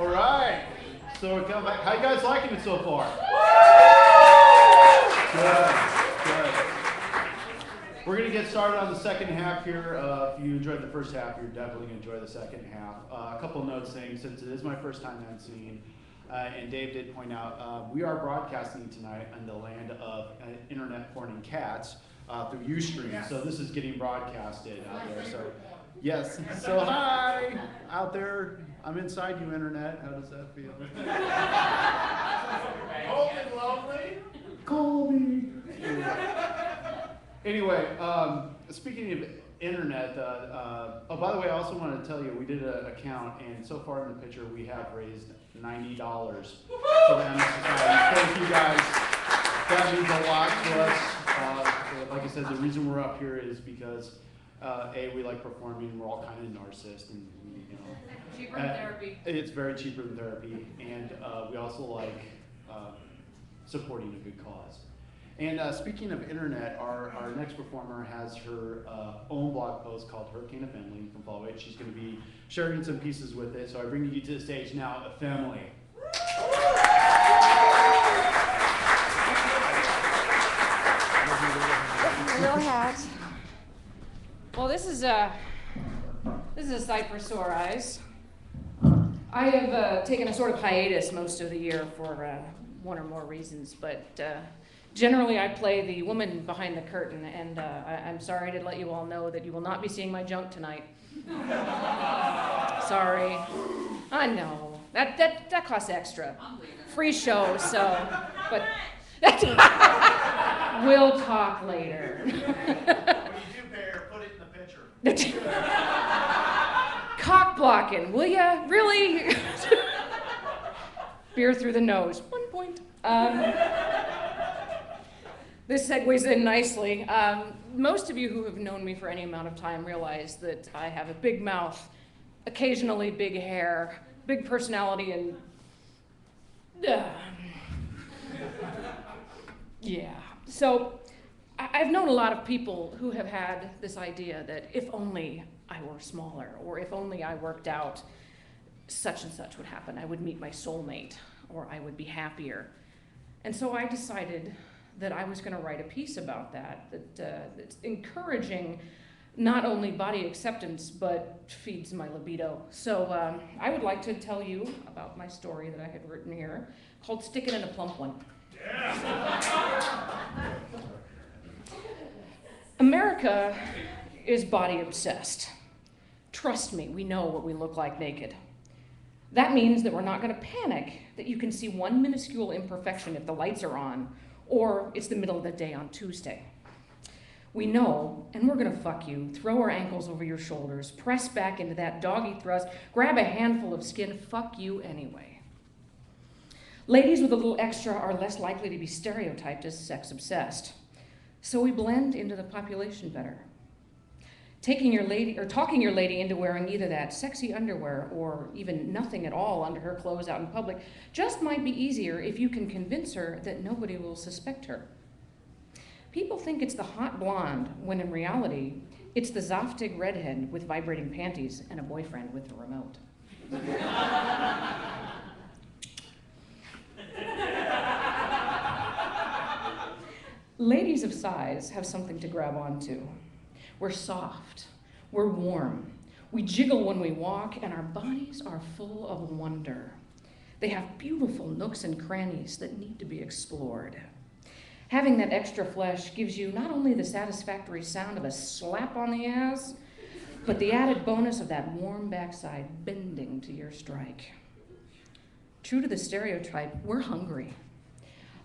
All right. So we're coming back. How you guys liking it so far? Good. We're going to get started on the second half here. If you enjoyed the first half, you're definitely going to enjoy the second half. A couple notes saying, since it is my first time on scene, and Dave did point out, we are broadcasting tonight on the land of internet porn and cats through Ustream. Yes. So this is getting broadcasted out there. So yes. So hi out there. I'm inside you, internet. How does that feel? Cold and lonely. Call me. Anyway, speaking of internet, oh, by the way, I also want to tell you, we did a count, and so far in the picture, we have raised $90 for the MS Society. Thank you guys. That means a lot to us. Like I said, the reason we're up here is because, A, we like performing. We're all kind of narcissists, and you know. Cheaper than therapy. It's very cheaper than therapy, and we also like supporting a good cause. And speaking of internet, our next performer has her own blog post called Hurricane Ephemery. You can follow it. She's going to be sharing some pieces with it. So I bring you to the stage now, Ephemery. Real hat. Well, this is a sight for sore eyes. I have taken a sort of hiatus most of the year for one or more reasons, but generally I play the woman behind the curtain, and I'm sorry to let you all know that you will not be seeing my junk tonight. Sorry. I know. That costs extra. Free show, so, but we'll talk later. When you do pay her, put it in the picture. Cock blocking, will ya? Really? Beer through the nose. 1 point. This segues in nicely. Most of you who have known me for any amount of time realize that I have a big mouth, occasionally big hair, big personality, and yeah. So I've known a lot of people who have had this idea that if only I were smaller, or if only I worked out, such and such would happen. I would meet my soulmate, or I would be happier. And so I decided that I was going to write a piece about that's encouraging not only body acceptance, but feeds my libido. So I would like to tell you about my story that I had written here, called Stickin' in a Plump One. Yeah. America is body obsessed. Trust me, we know what we look like naked. That means that we're not going to panic that you can see one minuscule imperfection if the lights are on, or it's the middle of the day on Tuesday. We know, and we're going to fuck you, throw our ankles over your shoulders, press back into that doggy thrust, grab a handful of skin, fuck you anyway. Ladies with a little extra are less likely to be stereotyped as sex obsessed. So we blend into the population better. Talking your lady into wearing either that sexy underwear or even nothing at all under her clothes out in public just might be easier if you can convince her that nobody will suspect her. People think it's the hot blonde, when in reality, it's the Zoftig redhead with vibrating panties and a boyfriend with a remote. Ladies of size have something to grab onto. We're soft, we're warm, we jiggle when we walk, and our bodies are full of wonder. They have beautiful nooks and crannies that need to be explored. Having that extra flesh gives you not only the satisfactory sound of a slap on the ass, but the added bonus of that warm backside bending to your strike. True to the stereotype, we're hungry.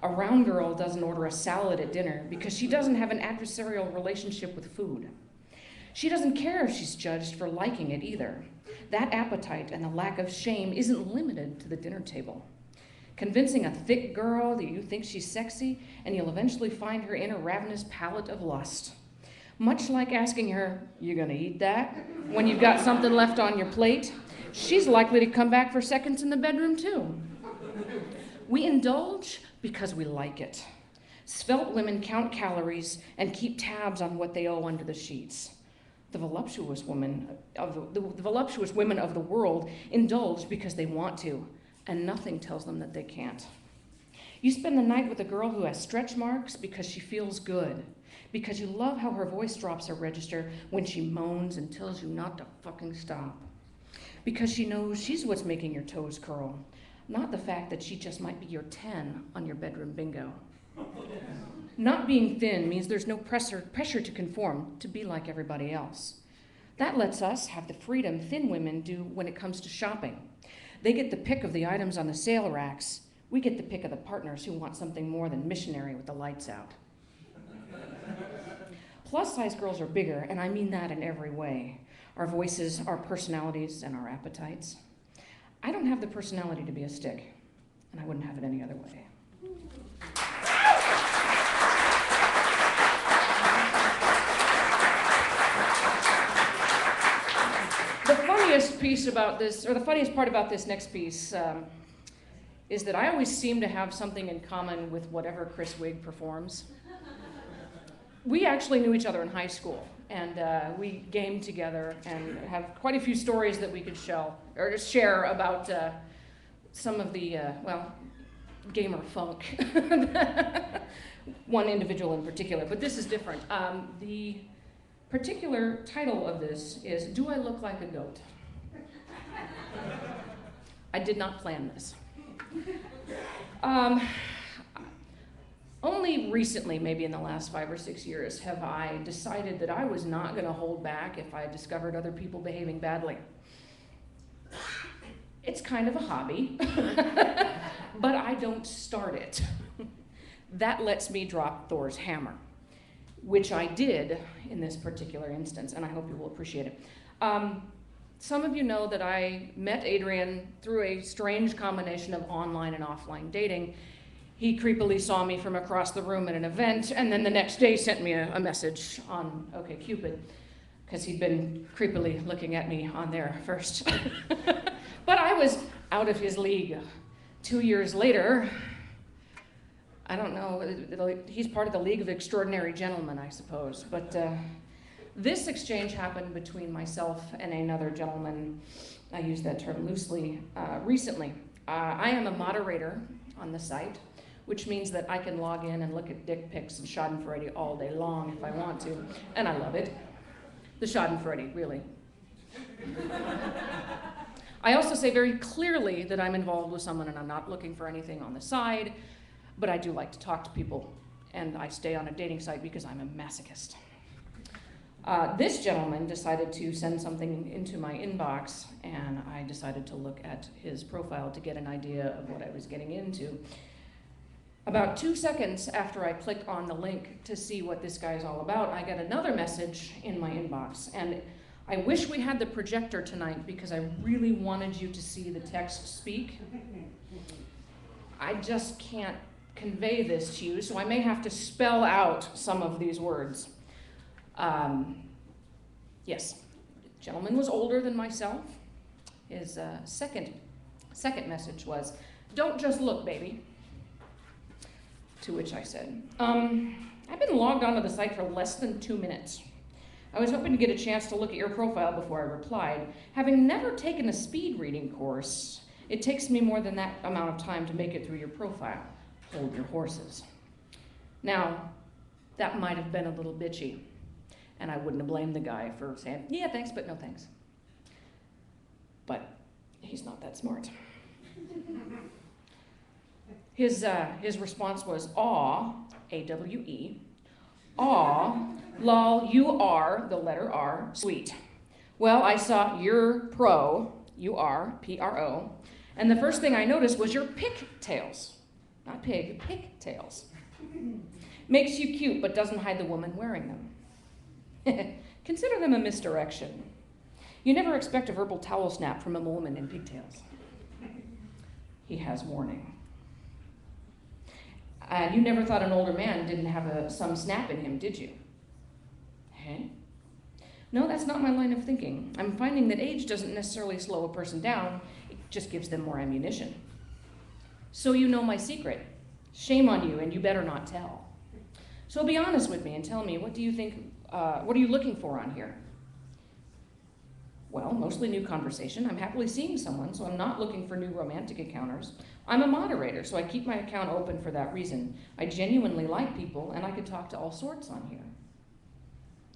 A round girl doesn't order a salad at dinner because she doesn't have an adversarial relationship with food. She doesn't care if she's judged for liking it either. That appetite and the lack of shame isn't limited to the dinner table. Convincing a thick girl that you think she's sexy, and you'll eventually find her in a ravenous palate of lust. Much like asking her, "You gonna eat that?" when you've got something left on your plate, she's likely to come back for seconds in the bedroom too. We indulge because we like it. Svelte women count calories and keep tabs on what they owe under the sheets. The voluptuous women of the voluptuous women of the world indulge because they want to, and nothing tells them that they can't. You spend the night with a girl who has stretch marks because she feels good, because you love how her voice drops a register when she moans and tells you not to fucking stop, because she knows she's what's making your toes curl, not the fact that she just might be your 10 on your bedroom bingo. Not being thin means there's no pressure to conform, to be like everybody else. That lets us have the freedom thin women do when it comes to shopping. They get the pick of the items on the sale racks. We get the pick of the partners who want something more than missionary with the lights out. Plus-size girls are bigger, and I mean that in every way. Our voices, our personalities, and our appetites. I don't have the personality to be a stick, and I wouldn't have it any other way. The funniest part about this next piece is that I always seem to have something in common with whatever Chris Wigg performs. We actually knew each other in high school, and we gamed together and have quite a few stories that we could share about some of the, gamer funk. One individual in particular, but this is different. The particular title of this is, Do I Look Like a Goat? I did not plan this. Only recently, maybe in the last 5 or 6 years, have I decided that I was not going to hold back if I discovered other people behaving badly. It's kind of a hobby, but I don't start it. That lets me drop Thor's hammer, which I did in this particular instance, and I hope you will appreciate it. Some of you know that I met Adrian through a strange combination of online and offline dating. He creepily saw me from across the room at an event, and then the next day sent me a message on OkCupid, because he'd been creepily looking at me on there first. But I was out of his league. 2 years later, I don't know, he's part of the League of Extraordinary Gentlemen, I suppose, but this exchange happened between myself and another gentleman, I use that term loosely, recently. I am a moderator on the site, which means that I can log in and look at dick pics and schadenfreude all day long if I want to, and I love it. The schadenfreude, really. I also say very clearly that I'm involved with someone and I'm not looking for anything on the side, but I do like to talk to people, and I stay on a dating site because I'm a masochist. This gentleman decided to send something into my inbox, and I decided to look at his profile to get an idea of what I was getting into. About 2 seconds after I clicked on the link to see what this guy's all about, I got another message in my inbox, and I wish we had the projector tonight because I really wanted you to see the text speak. I just can't convey this to you, so I may have to spell out some of these words. Yes, the gentleman was older than myself. His second message was, "Don't just look, baby." To which I said, I've been logged onto the site for less than 2 minutes. I was hoping to get a chance to look at your profile before I replied. Having never taken a speed reading course, it takes me more than that amount of time to make it through your profile. Hold your horses. Now, that might have been a little bitchy, and I wouldn't have blamed the guy for saying, yeah, thanks, but no thanks. But he's not that smart. His response was, aw, A-W-E, aw, lol, you are, the letter R, sweet. Well, I saw your pro, U-R, P-R-O, and the first thing I noticed was your pigtails. Not pig, pigtails. Makes you cute, but doesn't hide the woman wearing them. Consider them a misdirection. You never expect a verbal towel snap from a woman in pigtails. He has warning. You never thought an older man didn't have some snap in him, did you? Hey? No, that's not my line of thinking. I'm finding that age doesn't necessarily slow a person down, it just gives them more ammunition. So you know my secret. Shame on you, and you better not tell. So be honest with me and tell me, what do you think, what are you looking for on here? Well, mostly new conversation. I'm happily seeing someone, so I'm not looking for new romantic encounters. I'm a moderator, so I keep my account open for that reason. I genuinely like people, and I could talk to all sorts on here.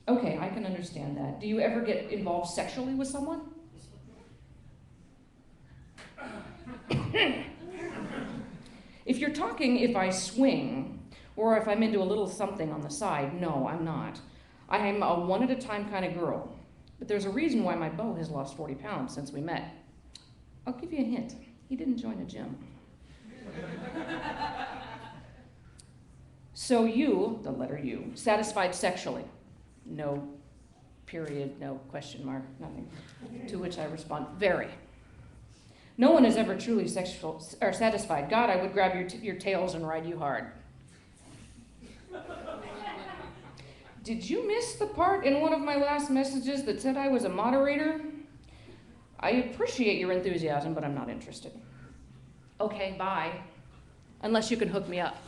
Okay, I can understand that. Do you ever get involved sexually with someone? If you're talking if I swing, or if I'm into a little something on the side, no, I'm not. I am a one-at-a-time kind of girl. But there's a reason why my beau has lost 40 pounds since we met. I'll give you a hint. He didn't join a gym. So you, the letter U, satisfied sexually? No, period, no, question mark, nothing. To which I respond, very. No one is ever truly sexual or satisfied. God, I would grab your tails and ride you hard. Did you miss the part in one of my last messages that said I was a moderator? I appreciate your enthusiasm, but I'm not interested. Okay, bye. Unless you can hook me up.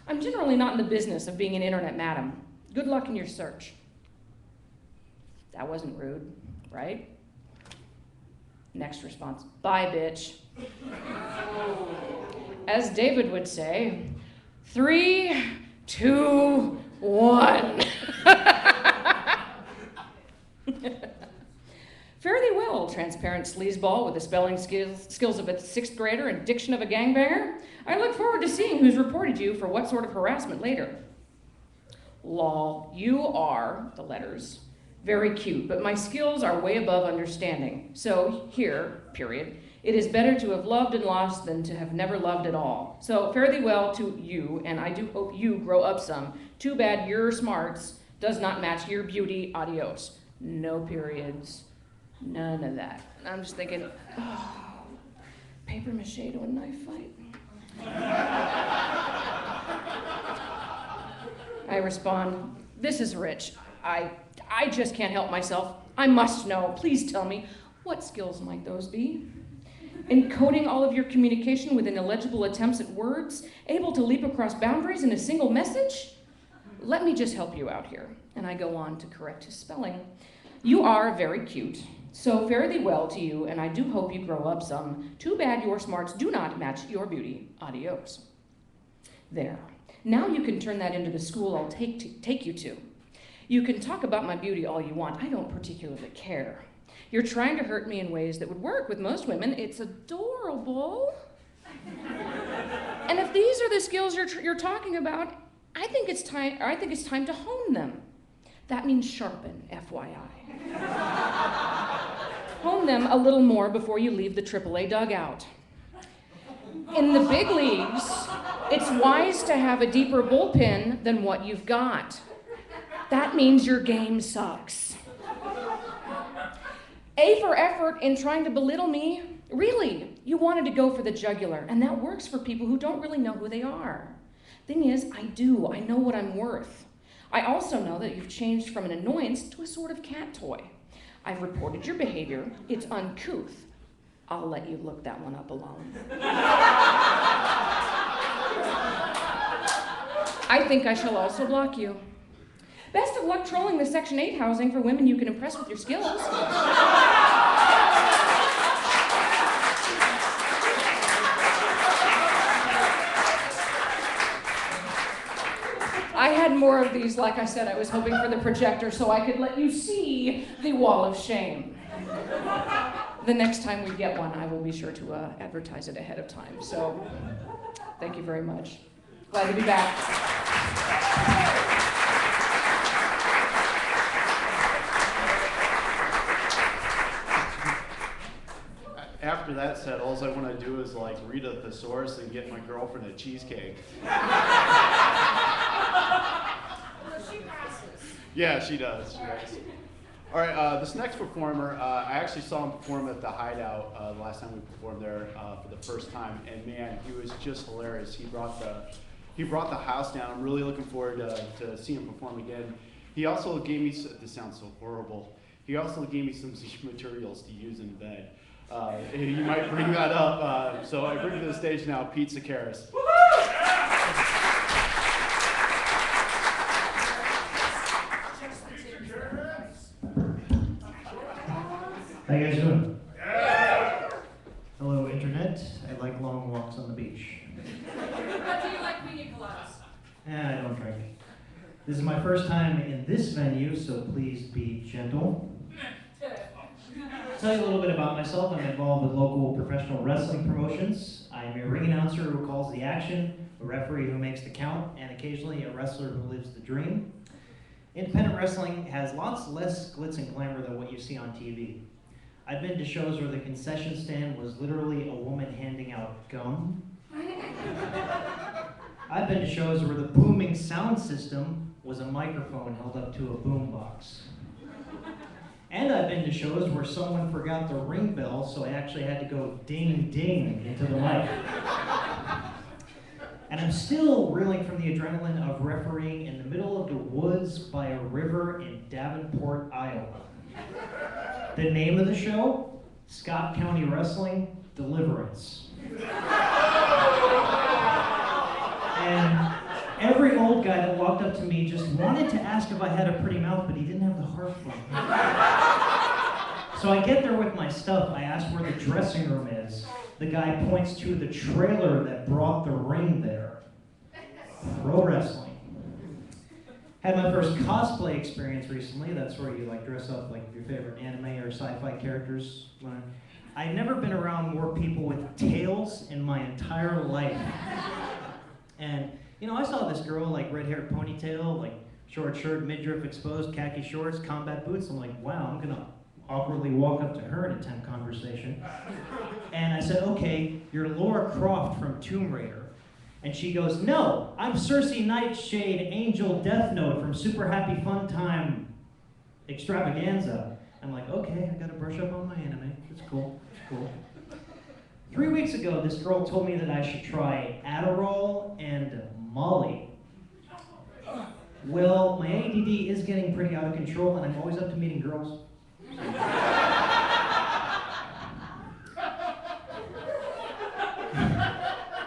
I'm generally not in the business of being an internet madam. Good luck in your search. That wasn't rude, right? Next response, bye, bitch. As David would say, 3, 2, 1. Fare thee well, transparent sleazeball with the spelling skills of a 6th grader and diction of a gangbanger. I look forward to seeing who's reported you for what sort of harassment later. Lol, you are, the letters, very cute, but my skills are way above understanding. So here, period, it is better to have loved and lost than to have never loved at all. So fare thee well to you, and I do hope you grow up some. Too bad your smarts does not match your beauty. Adios. No periods. None of that. I'm just thinking, oh, paper mache to a knife fight. I respond, this is rich. I just can't help myself. I must know. Please tell me, what skills might those be? Encoding all of your communication within illegible attempts at words, able to leap across boundaries in a single message? Let me just help you out here. And I go on to correct his spelling. You are very cute. So fare thee well to you, and I do hope you grow up some. Too bad your smarts do not match your beauty. Adios. There. Now you can turn that into the school I'll take you to. You can talk about my beauty all you want. I don't particularly care. You're trying to hurt me in ways that would work with most women. It's adorable. And if these are the skills you're talking about, I think it's time to hone them. That means sharpen, FYI. Hone them a little more before you leave the AAA dugout. In the big leagues, it's wise to have a deeper bullpen than what you've got. That means your game sucks. A for effort in trying to belittle me? Really, you wanted to go for the jugular, and that works for people who don't really know who they are. Thing is, I know what I'm worth. I also know that you've changed from an annoyance to a sort of cat toy. I've reported your behavior. It's uncouth. I'll let you look that one up alone. I think I shall also block you. Best of luck trolling the Section 8 housing for women you can impress with your skills. I had more of these. Like I said, I was hoping for the projector so I could let you see the wall of shame. The next time we get one, I will be sure to advertise it ahead of time. So, thank you very much. Glad to be back. After that said, all I want to do is like read a thesaurus and get my girlfriend a cheesecake. She passes. Yeah, she does. She does. All right, this next performer, I actually saw him perform at the Hideout the last time we performed there for the first time, and man, he was just hilarious. He brought the house down. I'm really looking forward to seeing him perform again. He also gave me, this sounds so horrible, he also gave me some materials to use in bed. You might bring that up. So I bring to the stage now Pete Sakaris. Just the How you guys doing? Hello, Internet. I like long walks on the beach. But do you like pina coladas? I don't drink. This is my first time in this venue, so please be gentle. Tell you a little bit about myself. I'm involved with local professional wrestling promotions. I'm a ring announcer who calls the action, a referee who makes the count, and occasionally a wrestler who lives the dream. Independent wrestling has lots less glitz and glamour than what you see on TV. I've been to shows where the concession stand was literally a woman handing out gum. I've been to shows where the booming sound system was a microphone held up to a boombox. And I've been to shows where someone forgot the ring bell, so I actually had to go ding ding into the mic. And I'm still reeling from the adrenaline of refereeing in the middle of the woods by a river in Davenport, Iowa. The name of the show? Scott County Wrestling Deliverance. And every old guy that walked up to me just wanted to ask if I had a pretty mouth, but he didn't have the heart for me. So I get there with my stuff. I ask where the dressing room is. The guy points to the trailer that brought the ring there. Pro wrestling. Had my first cosplay experience recently. That's where you like dress up like your favorite anime or sci-fi characters. I'd never been around more people with tails in my entire life. And you know, I saw this girl like red-haired ponytail, like short shirt, midriff exposed, khaki shorts, combat boots. I'm like, wow, I'm gonna awkwardly walk up to her and attempt conversation. And I said, okay, you're Laura Croft from Tomb Raider. And she goes, no, I'm Cersei Nightshade, Angel Death Note from Super Happy Fun Time Extravaganza. I'm like, okay, I gotta brush up on my anime. It's cool, it's cool. 3 weeks ago, this girl told me that I should try Adderall and Molly. Well, my ADD is getting pretty out of control, and I'm always up to meeting girls.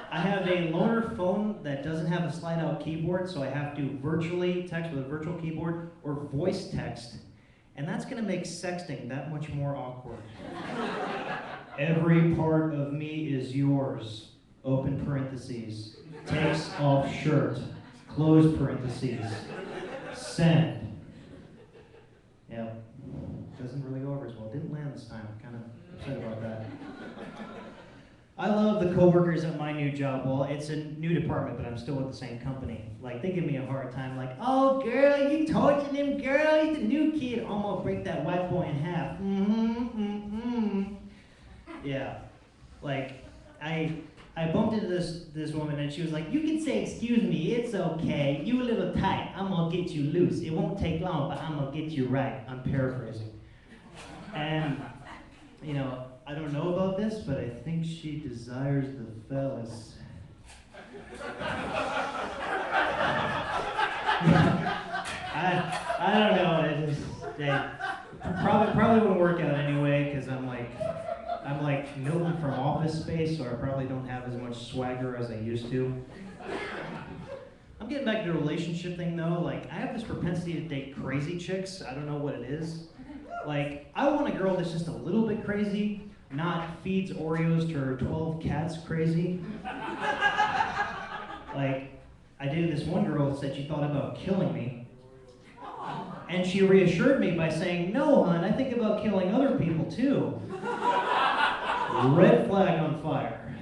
I have a loaner phone that doesn't have a slide-out keyboard, so I have to virtually text with a virtual keyboard or voice text, and that's going to make sexting that much more awkward. Every part of me is yours, open parentheses, takes off shirt, close parentheses, send. Yeah, doesn't really go over as well. Didn't land this time, kind of upset about that. I love the coworkers at my new job. Well, it's a new department, but I'm still with the same company. Like, they give me a hard time, like, oh, girl, you tortured him, girl, he's a new kid. Almost break that white boy in half. Yeah, like, I bumped into this woman, and she was like, you can say, excuse me, it's okay. You a little tight, I'm gonna get you loose. It won't take long, but I'm gonna get you right. I'm paraphrasing. And, you know, I don't know about this, but I think she desires the fellas. I don't know. It just, probably won't work out anyway, because I'm like Milton from Office Space, so I probably don't have as much swagger as I used to. I'm getting back to the relationship thing though. Like, I have this propensity to date crazy chicks. I don't know what it is. Like, I want a girl that's just a little bit crazy, not feeds Oreos to her 12 cats crazy. Like, I dated this one girl that said she thought about killing me. And she reassured me by saying, no, hon, I think about killing other people too. Red flag on fire.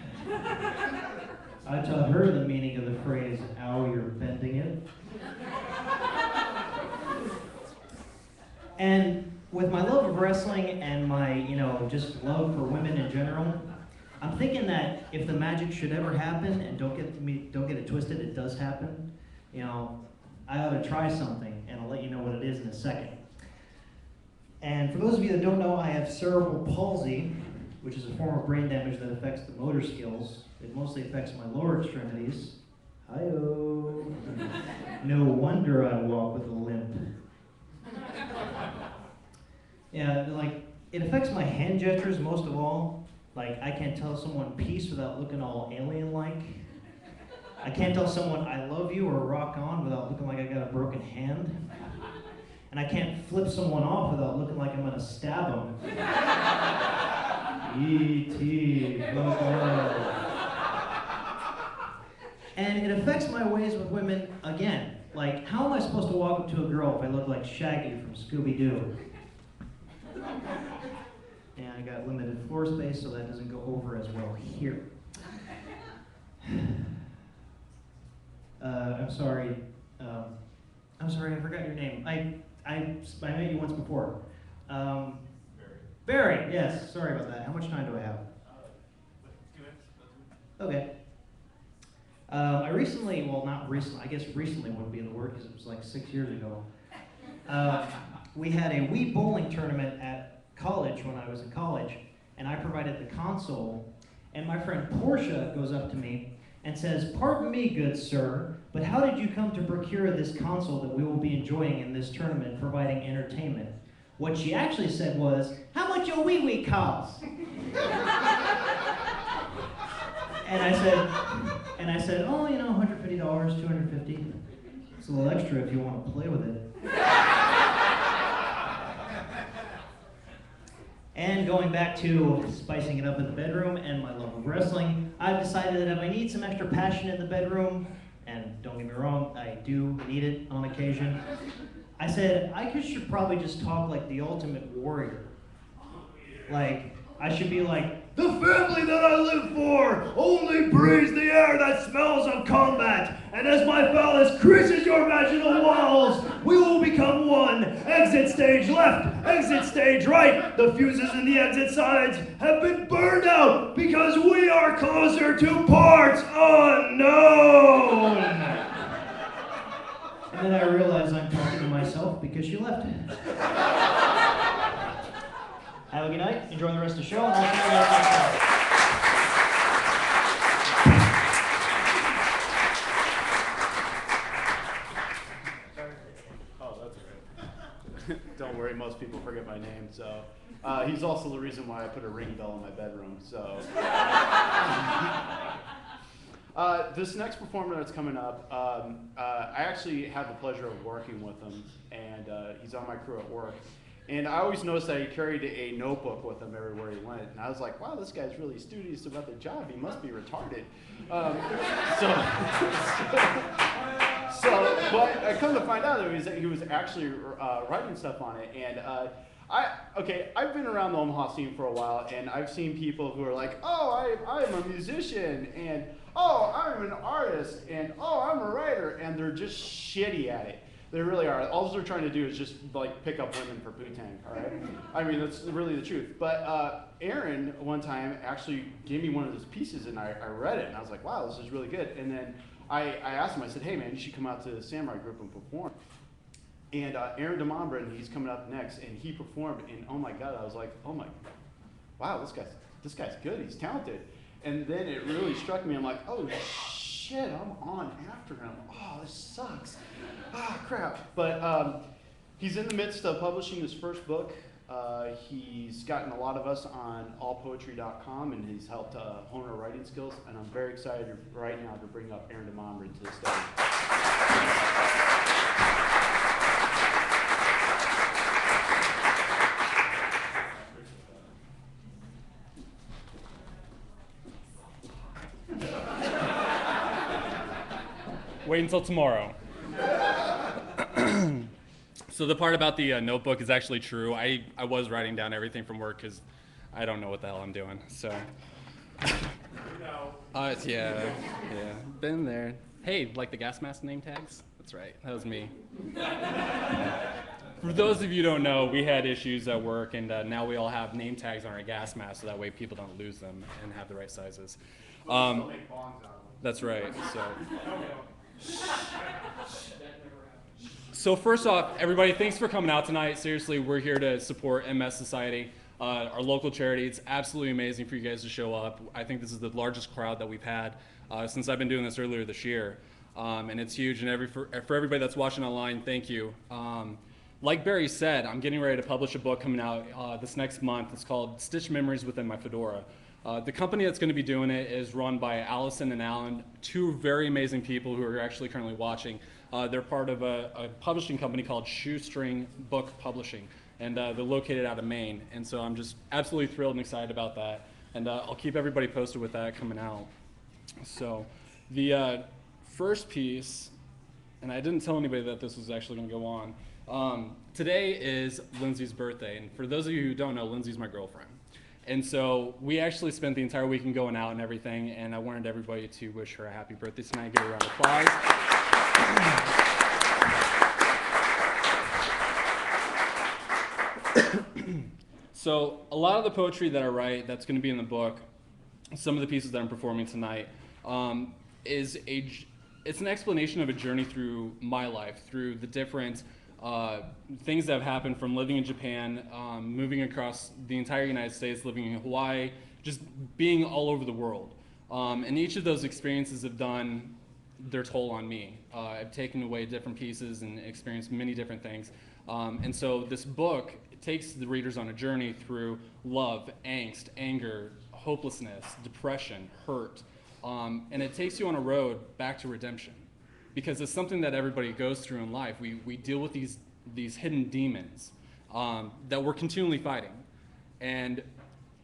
I taught her the meaning of the phrase, ow, you're bending it. And with my love of wrestling and my, you know, just love for women in general, I'm thinking that if the magic should ever happen, and don't get it twisted, it does happen, you know, I ought to try something, and I'll let you know what it is in a second. And for those of you that don't know, I have cerebral palsy, which is a form of brain damage that affects the motor skills. It mostly affects my lower extremities. Hi-oh. No wonder I walk with a limp. Yeah, like, it affects my hand gestures most of all. Like, I can't tell someone peace without looking all alien-like. I can't tell someone I love you or rock on without looking like I got a broken hand. And I can't flip someone off without looking like I'm gonna stab them. E.T. Book World. And it affects my ways with women again. Like, how am I supposed to walk up to a girl if I look like Shaggy from Scooby-Doo? And I got limited floor space, so that doesn't go over as well here. I'm sorry. I'm sorry, I forgot your name. I met you once before. Barry, yes, sorry about that. How much time do I have? 2 minutes. Okay. I recently, well, not recently, I guess recently would be the word because it was like 6 years ago. We had a Wii bowling tournament at college when I was in college, and I provided the console, and my friend Portia goes up to me and says, "Pardon me, good sir, but how did you come to procure this console that we will be enjoying in this tournament, providing entertainment?" What she actually said was, "How much your wee cost?" And I said, "Oh, you know, $150, $250. It's a little extra if you want to play with it." And going back to spicing it up in the bedroom and my love of wrestling, I've decided that if I need some extra passion in the bedroom, and don't get me wrong, I do need it on occasion, I said I should probably just talk like the Ultimate Warrior. Like, I should be like, "The family that I live for only breathes the air that smells of combat. And as my phallus creases your vaginal walls, we will become one. Exit stage left, exit stage right. The fuses in the exit sides have been burned out because we are closer to parts unknown." And then I realized I'm talking to myself because she left. Have a good night. Enjoy the rest of the show. And I'll see you guys next time. Oh, that's okay. Don't worry, most people forget my name, so. He's also the reason why I put a ring bell in my bedroom, so. This next performer that's coming up, I actually had the pleasure of working with him, and he's on my crew at work. And I always noticed that he carried a notebook with him everywhere he went. And I was like, wow, this guy's really studious about the job. He must be retarded. But I come to find out that he was actually writing stuff on it. And I've been around the Omaha scene for a while, and I've seen people who are like, oh, I'm a musician, and oh, I'm an artist, and oh, I'm a writer, and they're just shitty at it. They really are. All they're trying to do is just like pick up women for Wu-Tang, all right? I mean, that's really the truth. But Aaron, one time, actually gave me one of his pieces, and I read it, and I was like, wow, this is really good. And then I asked him, I said, hey, man, you should come out to the Samurai Group and perform. And Aaron DeMombrin, he's coming up next, and he performed, and oh my God, I was like, oh my, wow, this guy's good, he's talented. And then it really struck me, I'm like, oh shit, I'm on after him. Oh, this sucks. Ah, crap. But he's in the midst of publishing his first book. He's gotten a lot of us on allpoetry.com, and he's helped hone our writing skills. And I'm very excited right now to bring up Aaron DeMombrin to the stage. Wait until tomorrow. So the part about the notebook is actually true. I was writing down everything from work because I don't know what the hell I'm doing. So. Yeah. Been there. Hey, like the gas mask name tags? That's right. That was me. For those of you who don't know, we had issues at work, and now we all have name tags on our gas masks, so that way people don't lose them and have the right sizes. That's right. So first off, everybody, thanks for coming out tonight. Seriously, we're here to support MS Society, our local charity. It's absolutely amazing for you guys to show up. I think this is the largest crowd that we've had since I've been doing this earlier this year. And it's huge, and for everybody that's watching online, thank you. Like Barry said, I'm getting ready to publish a book coming out this next month. It's called Stitch Memories Within My Fedora. The company that's going to be doing it is run by Allison and Alan, two very amazing people who are actually currently watching. They're part of a publishing company called Shoestring Book Publishing. and they're located out of Maine. And so I'm just absolutely thrilled and excited about that. And I'll keep everybody posted with that coming out. So the first piece, and I didn't tell anybody that this was actually going to go on. Today is Lindsay's birthday, and for those of you who don't know, Lindsay's my girlfriend. And so we actually spent the entire weekend going out and everything, and I wanted everybody to wish her a happy birthday tonight. Give her a round of applause. So a lot of the poetry that I write that's going to be in the book, some of the pieces that I'm performing tonight, it's an explanation of a journey through my life, through the different things that have happened from living in Japan, moving across the entire United States, living in Hawaii, just being all over the world. And each of those experiences have done their toll on me. I've taken away different pieces and experienced many different things. And so this book takes the readers on a journey through love, angst, anger, hopelessness, depression, hurt. And it takes you on a road back to redemption. Because it's something that everybody goes through in life. We deal with these hidden demons that we're continually fighting. And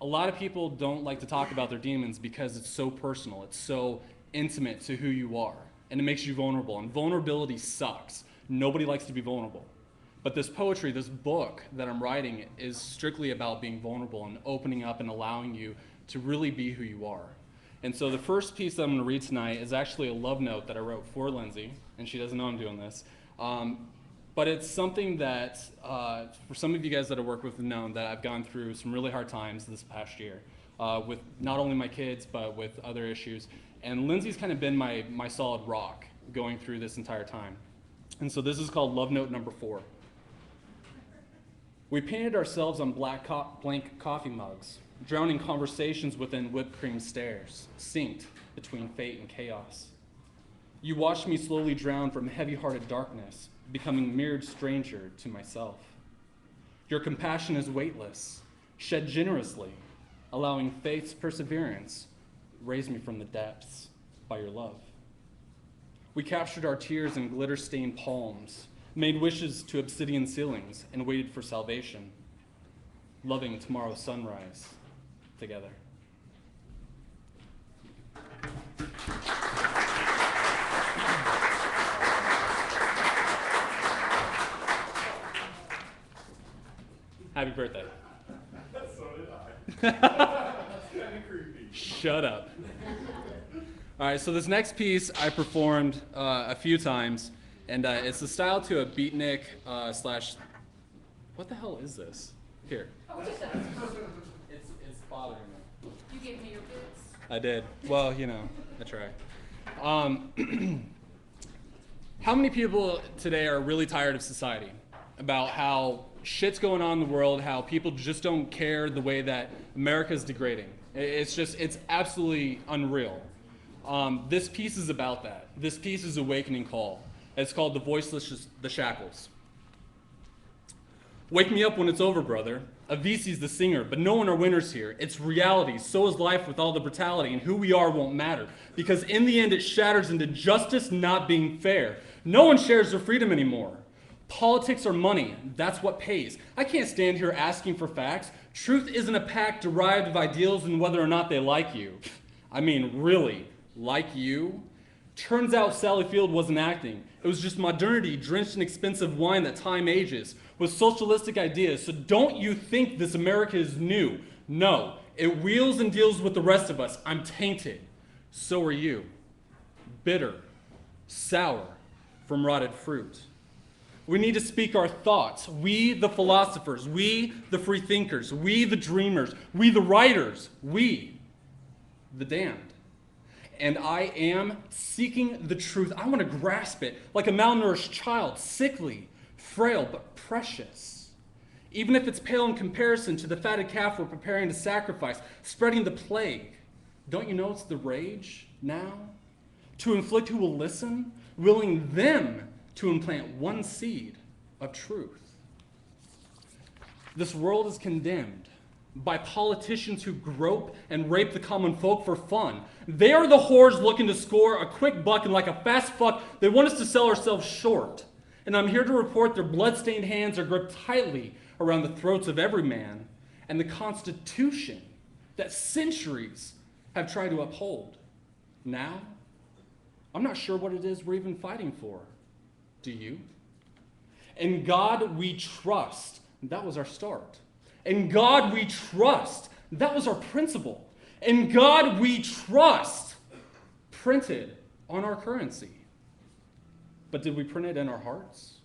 a lot of people don't like to talk about their demons because it's so personal. It's so intimate to who you are. And it makes you vulnerable. And vulnerability sucks. Nobody likes to be vulnerable. But this poetry, this book that I'm writing is strictly about being vulnerable and opening up and allowing you to really be who you are. And so the first piece that I'm going to read tonight is actually a love note that I wrote for Lindsay, and she doesn't know I'm doing this. But it's something that, for some of you guys that I work with have known that I've gone through some really hard times this past year, with not only my kids, but with other issues. And Lindsay's kind of been my solid rock going through this entire time. And so this is called Love Note number 4. We painted ourselves on blank coffee mugs, drowning conversations within whipped cream stares, synced between fate and chaos. You watched me slowly drown from heavy-hearted darkness, becoming mirrored stranger to myself. Your compassion is weightless, shed generously, allowing faith's perseverance, raise me from the depths by your love. We captured our tears in glitter-stained palms, made wishes to obsidian ceilings, and waited for salvation, loving tomorrow's sunrise together. Happy birthday. So did I. That's kind of creepy. Shut up. All right, so this next piece I performed a few times, and it's the style to a beatnik slash, what the hell is this? Here. Oh, what is that? It's bothering me. You gave me your bits. I did. Well, you know, I try. How many people today are really tired of society? About how shit's going on in the world, how people just don't care the way that America's degrading. It's absolutely unreal. This piece is about that. This piece is Awakening Call. It's called The Voiceless, The Shackles. Wake me up when it's over, brother. Avicii's the singer, but no one are winners here. It's reality. So is life with all the brutality, and who we are won't matter. Because in the end, it shatters into justice not being fair. No one shares their freedom anymore. Politics are money. That's what pays. I can't stand here asking for facts. Truth isn't a pact derived of ideals and whether or not they like you. I mean, really, like you? Turns out Sally Field wasn't acting. It was just modernity drenched in expensive wine that time ages, with socialistic ideas. So don't you think this America is new? No, it wheels and deals with the rest of us. I'm tainted. So are you. Bitter, sour, from rotted fruit. We need to speak our thoughts. We, the philosophers, we, the free thinkers, we, the dreamers, we, the writers, we, the damned. And I am seeking the truth. I want to grasp it like a malnourished child, sickly, frail, but precious. Even if it's pale in comparison to the fatted calf we're preparing to sacrifice, spreading the plague. Don't you know it's the rage now? To inflict who will listen, willing them to implant one seed of truth. This world is condemned by politicians who grope and rape the common folk for fun. They are the whores looking to score a quick buck, and like a fast fuck, they want us to sell ourselves short. And I'm here to report their blood-stained hands are gripped tightly around the throats of every man, and the Constitution that centuries have tried to uphold. Now, I'm not sure what it is we're even fighting for. Do you? In God we trust. That was our start. In God we trust. That was our principle. In God we trust. Printed on our currency. But did we print it in our hearts?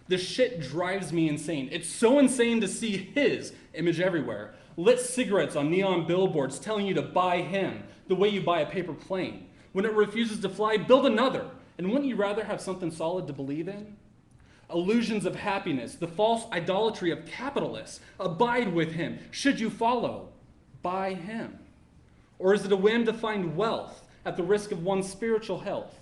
This shit drives me insane. It's so insane to see his image everywhere. Lit cigarettes on neon billboards telling you to buy him the way you buy a paper plane. When it refuses to fly, build another. And wouldn't you rather have something solid to believe in? Illusions of happiness, the false idolatry of capitalists. Abide with him. Should you follow? By him. Or is it a whim to find wealth at the risk of one's spiritual health?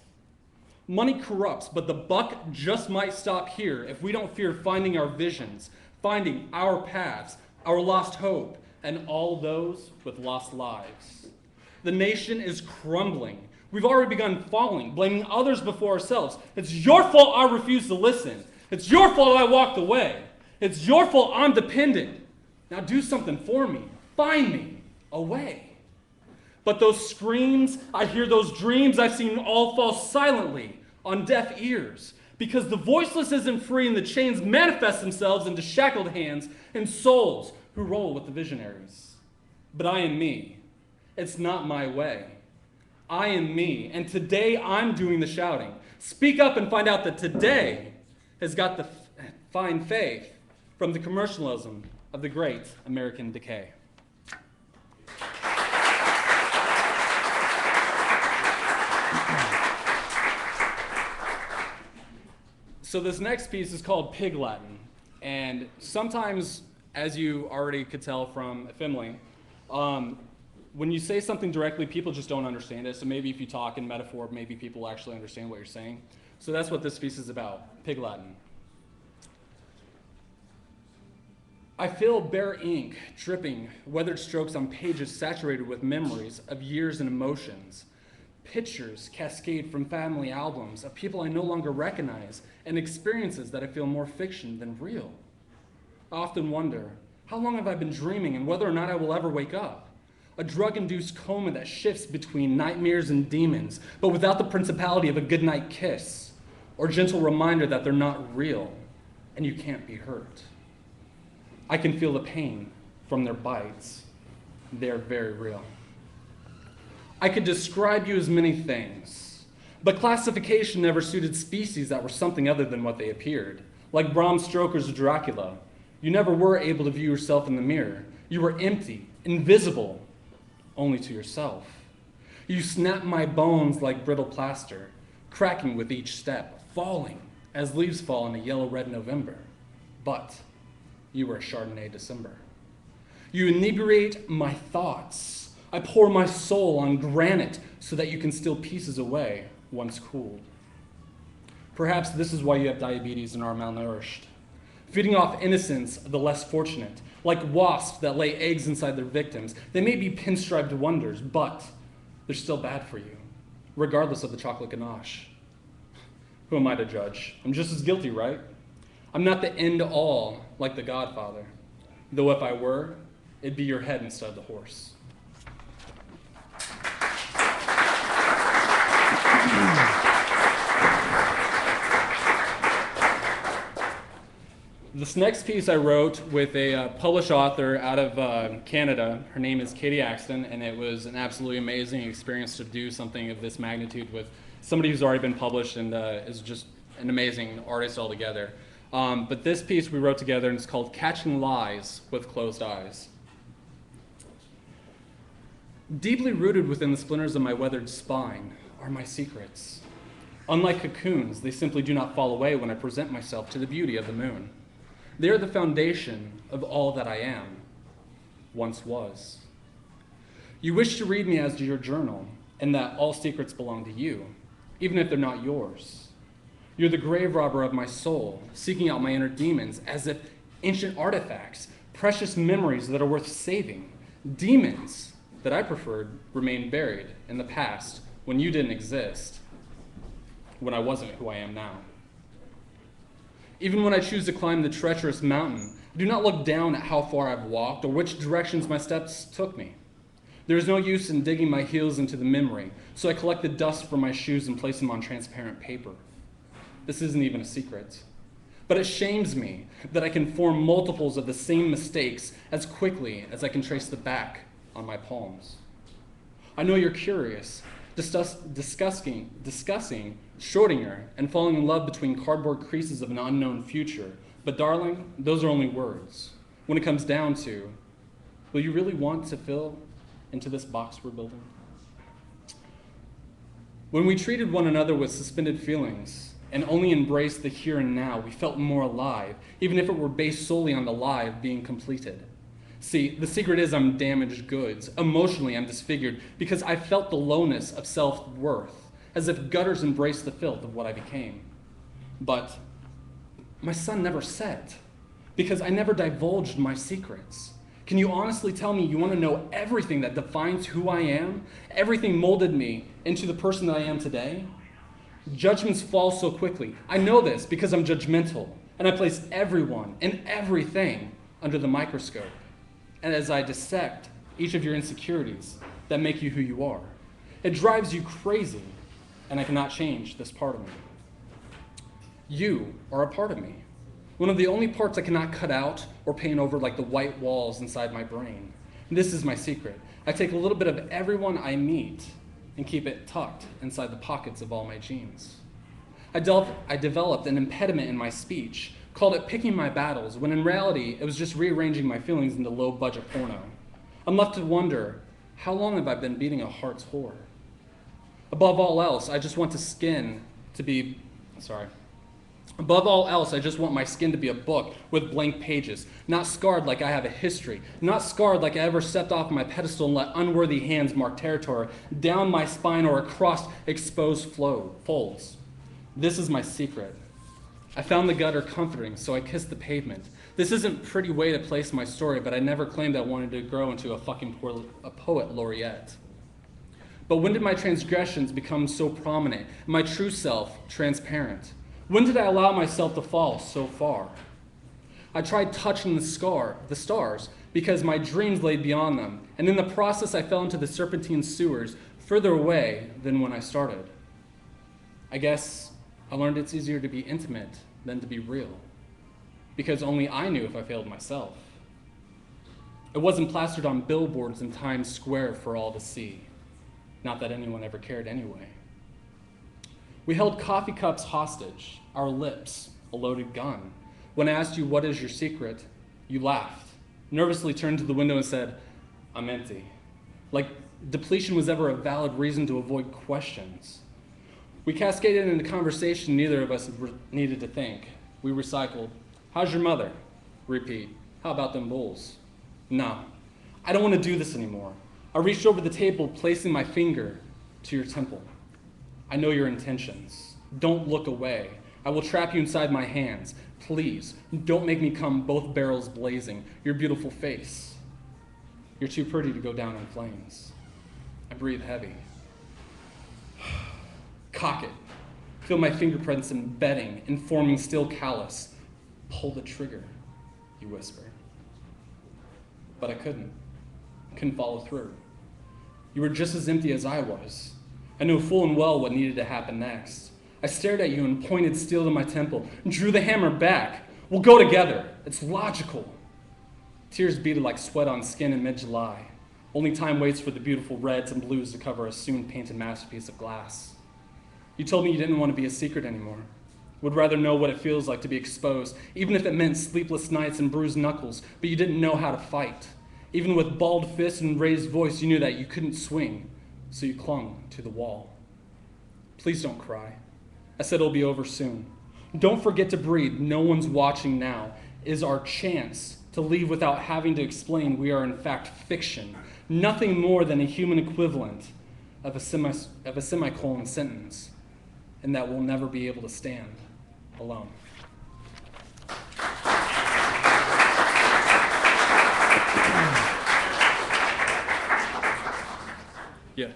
Money corrupts, but the buck just might stop here if we don't fear finding our visions, finding our paths, our lost hope, and all those with lost lives. The nation is crumbling. We've already begun falling, blaming others before ourselves. It's your fault I refused to listen. It's your fault I walked away. It's your fault I'm dependent. Now do something for me. Find me a way. But those screams, I hear those dreams I've seen all fall silently on deaf ears. Because the voiceless isn't free and the chains manifest themselves into shackled hands and souls who roll with the visionaries. But I am me. It's not my way. I am me, and today I'm doing the shouting. Speak up and find out that today has got to find faith from the commercialism of the great American decay. So this next piece is called Pig Latin, and sometimes, as you already could tell from Efimly, when you say something directly, people just don't understand it. So maybe if you talk in metaphor, maybe people actually understand what you're saying. So that's what this piece is about, Pig Latin. I feel bare ink dripping, weathered strokes on pages saturated with memories of years and emotions. Pictures cascade from family albums of people I no longer recognize and experiences that I feel more fiction than real. I often wonder, how long have I been dreaming and whether or not I will ever wake up? A drug-induced coma that shifts between nightmares and demons, but without the principality of a goodnight kiss or gentle reminder that they're not real and you can't be hurt. I can feel the pain from their bites. They're very real. I could describe you as many things, but classification never suited species that were something other than what they appeared. Like Bram Stoker's Dracula, you never were able to view yourself in the mirror. You were empty, invisible, only to yourself. You snapped my bones like brittle plaster, cracking with each step, falling as leaves fall in a yellow-red November. But you were a Chardonnay December. You inebriate my thoughts. I pour my soul on granite so that you can steal pieces away once cooled. Perhaps this is why you have diabetes and are malnourished. Feeding off innocence of the less fortunate, like wasps that lay eggs inside their victims. They may be pinstriped wonders, but they're still bad for you, regardless of the chocolate ganache. Who am I to judge? I'm just as guilty, right? I'm not the end all like the Godfather, though if I were, it'd be your head instead of the horse. This next piece I wrote with a published author out of Canada. Her name is Katie Axton, and it was an absolutely amazing experience to do something of this magnitude with somebody who's already been published and is just an amazing artist altogether. But this piece we wrote together, and it's called Catching Lies with Closed Eyes. Deeply rooted within the splinters of my weathered spine are my secrets. Unlike cocoons, they simply do not fall away when I present myself to the beauty of the moon. They are the foundation of all that I am, once was. You wish to read me as to your journal, and that all secrets belong to you, even if they're not yours. You're the grave robber of my soul, seeking out my inner demons as if ancient artifacts, precious memories that are worth saving. Demons that I preferred remain buried in the past when you didn't exist, when I wasn't who I am now. Even when I choose to climb the treacherous mountain, I do not look down at how far I've walked or which directions my steps took me. There is no use in digging my heels into the memory, so I collect the dust from my shoes and place them on transparent paper. This isn't even a secret. But it shames me that I can form multiples of the same mistakes as quickly as I can trace the back on my palms. I know you're curious, discussing Schrodinger and falling in love between cardboard creases of an unknown future. But darling, those are only words. When it comes down to, will you really want to fill into this box we're building? When we treated one another with suspended feelings and only embraced the here and now, we felt more alive, even if it were based solely on the lie of being completed. See, the secret is I'm damaged goods. Emotionally, I'm disfigured because I felt the lowness of self-worth, as if gutters embraced the filth of what I became. But my son never said, because I never divulged my secrets. Can you honestly tell me you want to know everything that defines who I am? Everything molded me into the person that I am today? Judgments fall so quickly. I know this because I'm judgmental, and I place everyone and everything under the microscope. And as I dissect each of your insecurities that make you who you are, it drives you crazy, and I cannot change this part of me. You are a part of me. One of the only parts I cannot cut out or paint over like the white walls inside my brain. And this is my secret. I take a little bit of everyone I meet and keep it tucked inside the pockets of all my jeans. I developed an impediment in my speech, called it picking my battles, when in reality, it was just rearranging my feelings into low-budget porno. I'm left to wonder, how long have I been beating a heart's whore? Above all else, I just want my skin to be a book with blank pages, not scarred like I have a history, not scarred like I ever stepped off my pedestal and let unworthy hands mark territory down my spine or across exposed folds. This is my secret. I found the gutter comforting, so I kissed the pavement. This isn't a pretty way to place my story, but I never claimed I wanted to grow into a poet laureate. But when did my transgressions become so prominent, and my true self transparent? When did I allow myself to fall so far? I tried touching the stars because my dreams laid beyond them, and in the process I fell into the serpentine sewers further away than when I started. I guess I learned it's easier to be intimate than to be real, because only I knew if I failed myself. It wasn't plastered on billboards in Times Square for all to see. Not that anyone ever cared anyway. We held coffee cups hostage, our lips a loaded gun. When I asked you what is your secret, you laughed, nervously turned to the window and said, I'm empty. Like depletion was ever a valid reason to avoid questions. We cascaded into conversation neither of us needed to think. We recycled, how's your mother? Repeat, how about them Bulls? No, I don't want to do this anymore. I reached over the table, placing my finger to your temple. I know your intentions. Don't look away. I will trap you inside my hands. Please, don't make me come both barrels blazing. Your beautiful face. You're too pretty to go down in flames. I breathe heavy. Cock it. Feel my fingerprints embedding, informing still callous. Pull the trigger, you whisper. But I couldn't follow through. You were just as empty as I was. I knew full and well what needed to happen next. I stared at you and pointed steel to my temple and drew the hammer back. We'll go together. It's logical. Tears beaded like sweat on skin in mid-July. Only time waits for the beautiful reds and blues to cover a soon-painted masterpiece of glass. You told me you didn't want to be a secret anymore. Would rather know what it feels like to be exposed, even if it meant sleepless nights and bruised knuckles, but you didn't know how to fight. Even with balled fists and raised voice, you knew that you couldn't swing, so you clung to the wall. Please don't cry. I said it'll be over soon. Don't forget to breathe. No one's watching now. It is our chance to leave without having to explain we are in fact fiction, nothing more than a human equivalent of a semicolon sentence, and that we'll never be able to stand alone. Yeah.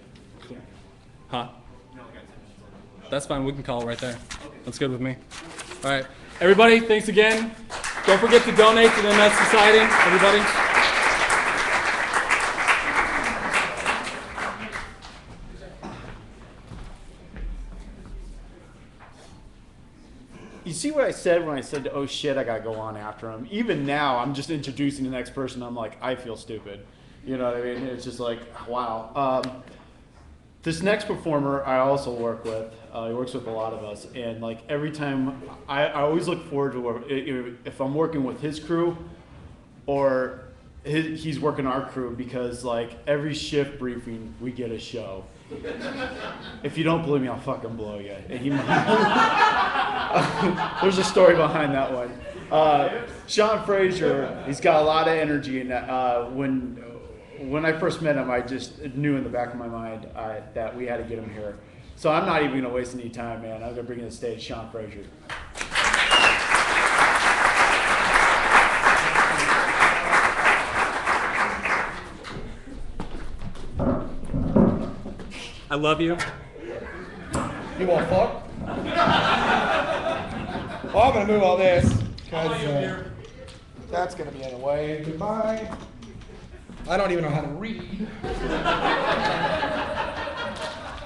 Huh? That's fine. We can call it right there. That's good with me. All right. Everybody, thanks again. Don't forget to donate to the MS Society, everybody. You see what I said when I said, oh shit, I gotta go on after him? Even now, I'm just introducing the next person. I'm like, I feel stupid. You know what I mean? It's just like, wow. This next performer I also work with. He works with a lot of us. And like every time, I always look forward to if I'm working with his crew or he's working our crew, because like every shift briefing, we get a show. If you don't believe me, I'll fucking blow you. And there's a story behind that one. Sean Frazier, he's got a lot of energy, and when I first met him, I just knew in the back of my mind that we had to get him here. So I'm not even gonna waste any time, man. I'm gonna bring to the stage Sean Frazier. I love you. You want fuck? Well, I'm gonna move all this because that's gonna be in the way. Goodbye. I don't even know how to read.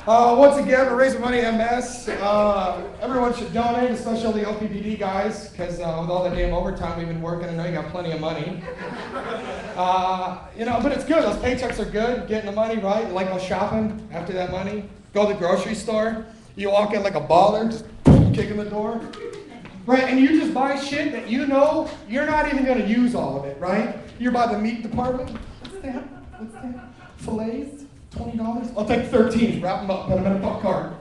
Once again, we're raising money at MS. Everyone should donate, especially the OPPD guys, because with all the damn overtime we've been working, I know you got plenty of money. But it's good. Those paychecks are good. Getting the money, right? You like go shopping after that money. Go to the grocery store. You walk in like a baller, just kicking the door. Right? And you just buy shit that you know you're not even going to use all of it, right? You're by the meat department. What's that? Fillets? $20? I'll take 13. Wrap them up. Put them in a buck cart.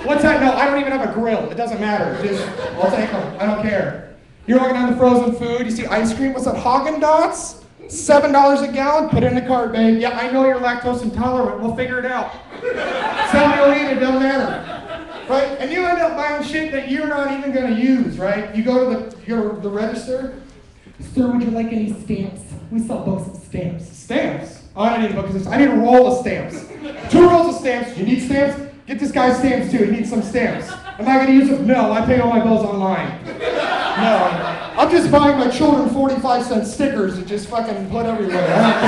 What's that? No, I don't even have a grill. It doesn't matter. Just, I'll take them. I don't care. You're walking down the frozen food. You see ice cream. What's that? Haagen-Dazs? $7 a gallon? Put it in the cart, babe. Yeah, I know you're lactose intolerant. We'll figure it out. Somebody will eat it. Doesn't matter. Right? And you end up buying shit that you're not even going to use, right? You go to the register. Sir, would you like any stamps? We sell books of stamps. Stamps? Oh, I don't need a book of stamps. I need a roll of stamps. 2 rolls of stamps. You need stamps? Get this guy stamps too. He needs some stamps. Am I going to use them? No, I pay all my bills online. No. I'm just buying my children 45-cent stickers and just fucking put everywhere. I don't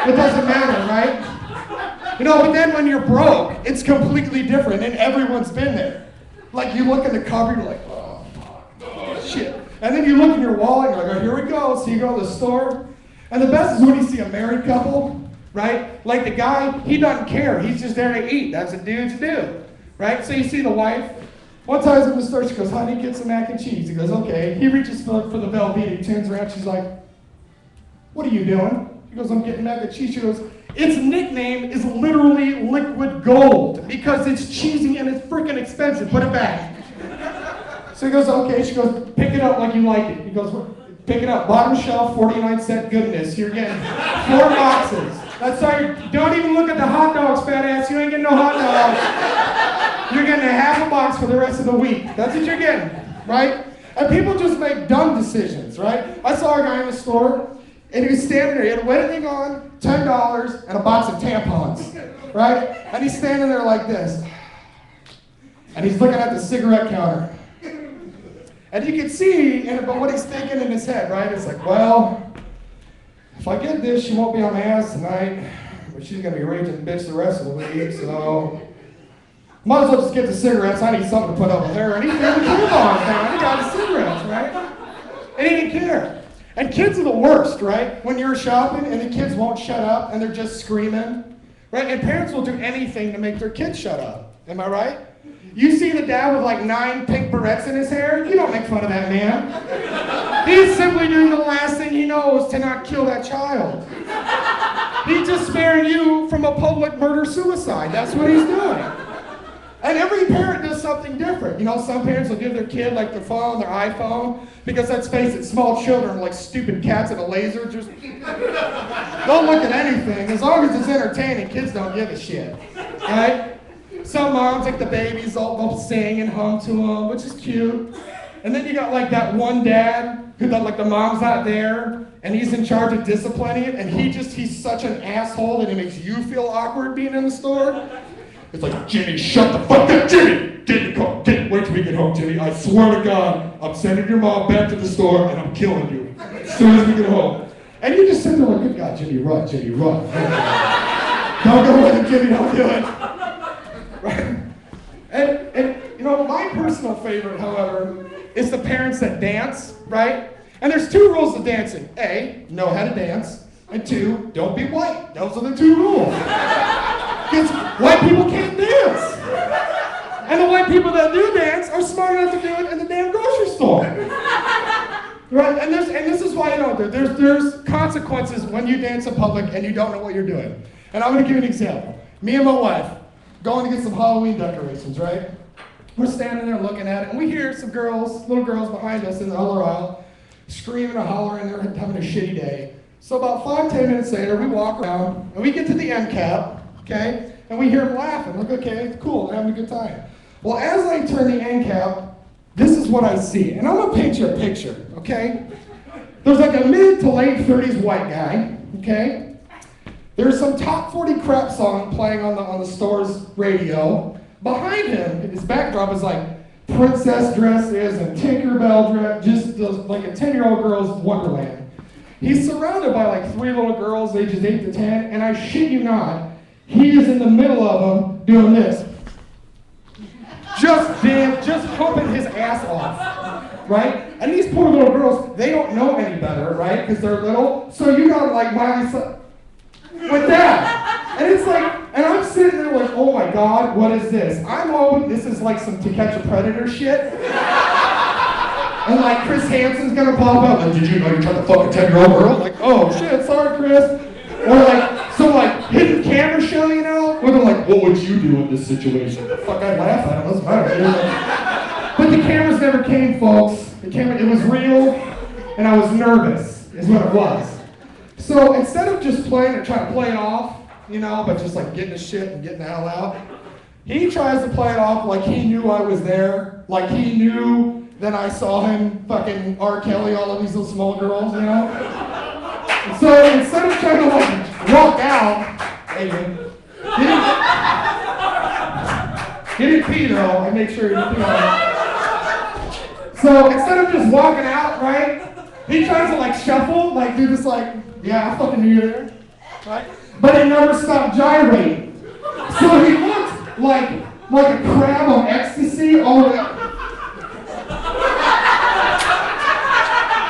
care. It doesn't matter, right? But then when you're broke, it's completely different, and everyone's been there. Like, you look in the cupboard, you're like, oh, fuck, oh, shit. And then you look in your wallet, you're like, oh, here we go. So you go to the store. And the best is when you see a married couple, right? Like the guy, he doesn't care. He's just there to eat. That's what dudes do, right? So you see the wife. One time I was in the store, she goes, honey, get some mac and cheese. He goes, okay. He reaches for the Velveeta. He turns around, she's like, what are you doing? He goes, I'm getting mac and cheese. She goes, its nickname is literally liquid gold because it's cheesy and it's freaking expensive. Put it back. So he goes, okay. She goes, pick it up like you like it. He goes, pick it up. Bottom shelf, 49-cent goodness. You're getting 4 boxes. That's all. Don't even look at the hot dogs, fat ass. You ain't getting no hot dogs. You're getting a half a box for the rest of the week. That's what you're getting, right? And people just make dumb decisions, right? I saw a guy in the store, and he was standing there. He had a wedding ring on, $10, and a box of tampons, right? And he's standing there like this. And he's looking at the cigarette counter. And you can see but what he's thinking in his head, right? It's like, well, if I get this, she won't be on my ass tonight, but she's going to be raging bitch the rest of the week, so might as well just get the cigarettes. I need something to put up with her. And he's got the coupons now. He got the cigarettes, right? And he didn't care. And kids are the worst, right? When you're shopping and the kids won't shut up and they're just screaming, right? And parents will do anything to make their kids shut up. Am I right? You see the dad with like 9 pink barrettes in his hair? You don't make fun of that man. He's simply doing the last thing he knows to not kill that child. He's just sparing you from a public murder-suicide. That's what he's doing. And every parent does something different. Some parents will give their kid like their phone, their iPhone, because let's face it, small children are like stupid cats at a laser. Just don't look at anything. As long as it's entertaining, kids don't give a shit, right? Some moms, like the babies, they'll sing and hum to them, which is cute. And then you got like that one dad who like the mom's not there, and he's in charge of disciplining it, and he's such an asshole that it makes you feel awkward being in the store. It's like, Jimmy, shut the fuck up, Jimmy! get in the car, wait till we get home, Jenny. I swear to God, I'm sending your mom back to the store and I'm killing you as soon as we get home. And you just sit there like, good God, Jenny, run, Jenny, run. Don't go with it, Jenny, don't do it. Right? And you know, my personal favorite, however, is the parents that dance, right? And there's 2 rules of dancing. A, know how to dance. And 2, don't be white. Those are the 2 rules. Because white people can't dance. And the white people that do dance are smart enough to do it in the damn grocery store. Right? And this is why, you know, there's consequences when you dance in public and you don't know what you're doing. And I'm going to give you an example. Me and my wife going to get some Halloween decorations, right? We're standing there looking at it, and we hear some girls, little girls behind us in the other aisle, screaming and hollering, they're having a shitty day. So about 5-10 minutes later, we walk around, and we get to the end cap, okay? And we hear them laughing, like, okay, cool, they're having a good time. Well, as I turn the end cap, this is what I see. And I'm gonna paint you a picture, okay? There's like a mid to late 30s white guy, okay? There's some top 40 crap song playing on the store's radio. Behind him, his backdrop is like princess dresses and Tinkerbell dress, just like a 10-year-old girl's wonderland. He's surrounded by like 3 little girls ages 8 to 10, and I shit you not, he is in the middle of them doing this. Just humping his ass off, right? And these poor little girls, they don't know any better, right? Because they're little, so you gotta like with that. And it's like, and I'm sitting there like, oh my God, what is this? I'm hoping this is like some To Catch a Predator shit. And like Chris Hansen's gonna pop up, like, did you know you tried to fuck a 10-year-old girl? Like, oh shit, sorry Chris. Or like some like hidden camera show, you know? Where they're like, what would you do in this situation? Fuck, I'd laugh at it, doesn't matter. But the cameras never came, folks. It was real, and I was nervous, is what it was. So instead of just playing or trying to play it off, you know, but just like getting the shit and getting the hell out, he tries to play it off like he knew I was there, like he knew that I saw him fucking R. Kelly all of these little small girls, you know? So instead of trying to like walk out, hey man, he didn't pee though, I made sure he didn't pee on it. So instead of just walking out, right, he tries to like shuffle, like do this like, yeah, I fucking knew you there, right? But he never stopped gyrating. So he looked like a crab on ecstasy all the way up.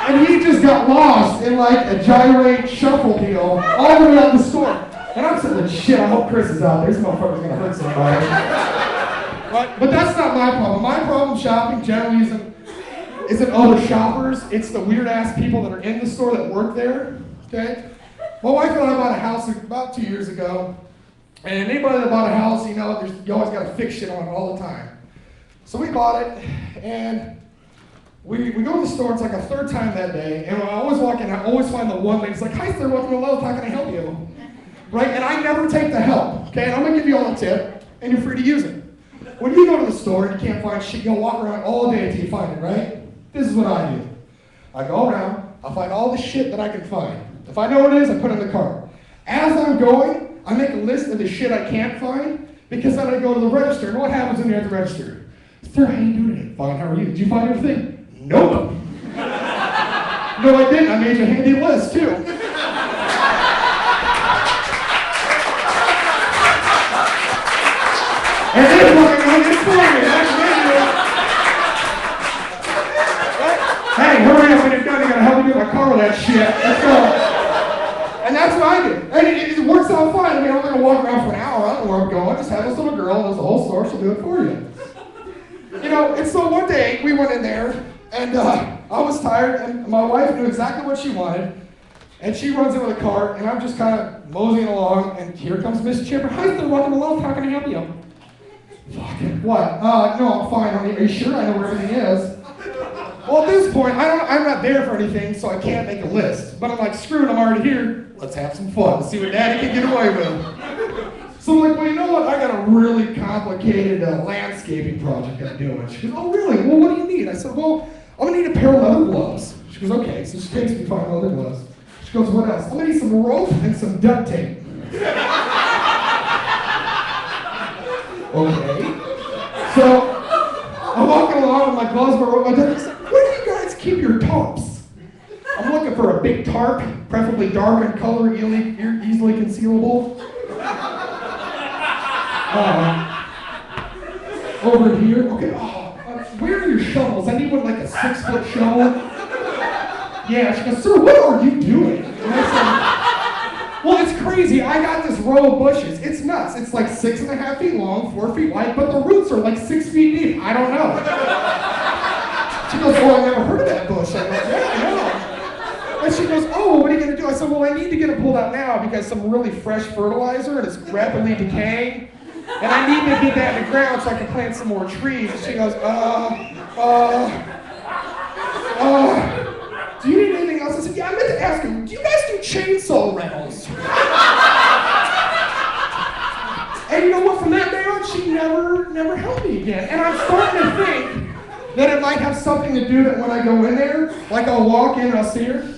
And he just got lost in like a gyrate shuffle deal all the way out the store. And I'm sitting like, shit, I hope Chris is out there. This motherfucker's gonna hurt somebody. Right? But that's not my problem. My problem shopping generally isn't other shoppers. It's the weird ass people that are in the store that work there. Okay? My wife and I bought a house about 2 years ago. And anybody that bought a house, you know, you always gotta fix shit on it all the time. So we bought it, and we go to the store, it's like a 3rd time that day, and when I always walk in, I always find the one lady's like, hi sir, welcome to Lowe's, how can I help you? Right, and I never take the help, okay, and I'm gonna give you all a tip, and you're free to use it. When you go to the store and you can't find shit, you'll walk around all day until you find it, right? This is what I do. I go around, I find all the shit that I can find. If I know what it is, I put it in the cart. As I'm going, I make a list of the shit I can't find, because then I go to the register, and what happens when you're at the register? Sir, how you doing today? Fine, how are you? Did you find everything? Nope. No, I didn't. I made you a handy list, too. And then fucking go get for me. Hey, hurry up when you're done. You gotta help me get my car with that shit. Let's go. And that's what I do. And it works out fine. I mean, I'm not gonna walk around for an hour. I don't know where I'm going. Just have this little girl, knows the whole store. She'll do it for you. You know, and so one day we went in there, and I was tired, and my wife knew exactly what she wanted, and she runs in with a cart, and I'm just kind of moseying along, and here comes Miss Chipper. Hi, sir, welcome to Lowe's. How can I help you? Fucking what? No, I'm fine. Are you sure? I know where everything is. Well, at this point, I'm not there for anything, so I can't make a list. But I'm like, screw it, I'm already here. Let's have some fun. Let's see what Daddy can get away with. So I'm like, well, you know what? I got a really complicated landscaping project I'm doing. She goes, oh, really? Well, what do you need? I said, well, I'm going to need a pair of leather gloves. She goes, okay. So she takes me to find leather gloves. She goes, what else? I'm going to need some rope and some duct tape. Okay. So my gloves, my rope, my tarp. He's like, where do you guys keep your tarps? I'm looking for a big tarp, preferably dark in color, easily concealable. Over here. Okay. Where are your shovels? I need one like a 6-foot shovel. Yeah. She goes, sir, what are you doing? And I said, well, it's crazy. I got this row of bushes. It's nuts. It's like 6.5 feet long, 4 feet wide, but the roots are like 6 feet deep. I don't know. She goes, oh, I never heard of that bush. I'm like, yeah, I know. And she goes, oh, well, what are you going to do? I said, well, I need to get it pulled out now because some really fresh fertilizer and it's rapidly decaying. And I need to get that in the ground so I can plant some more trees. And she goes, do you need anything else? I said, yeah, I meant to ask him, do you guys do chainsaw rentals? And you know what, from that day on, she never helped me again. And I'm starting to think that it might have something to do that when I go in there, like I'll walk in and I'll see her.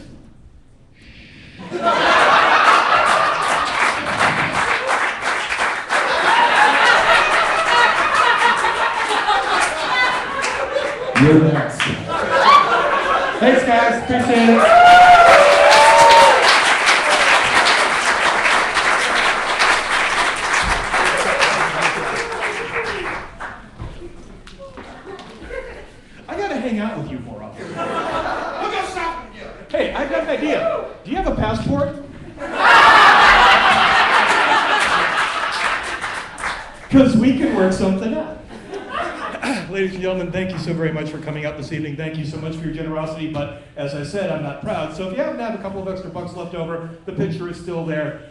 You're next. Thanks, guys. Appreciate it. I gotta hang out with you more often. We'll go shopping together. Hey, I've got an idea. Do you have a passport? Because we can work something out. Ladies and gentlemen, thank you so very much for coming out this evening. Thank you so much for your generosity, but as I said, I'm not proud. So if you happen to have a couple of extra bucks left over, the picture is still there.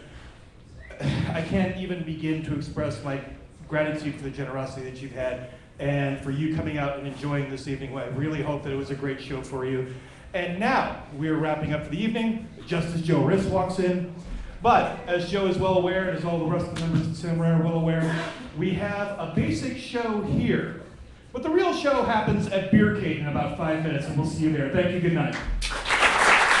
I can't even begin to express my gratitude for the generosity that you've had and for you coming out and enjoying this evening. I really hope that it was a great show for you. And now we're wrapping up for the evening, just as Joe Riss walks in. But as Joe is well aware, and as all the rest of the members of Samurai are well aware, we have a basic show here. But the real show happens at Beercade in about 5 minutes, and we'll see you there. Thank you, good night.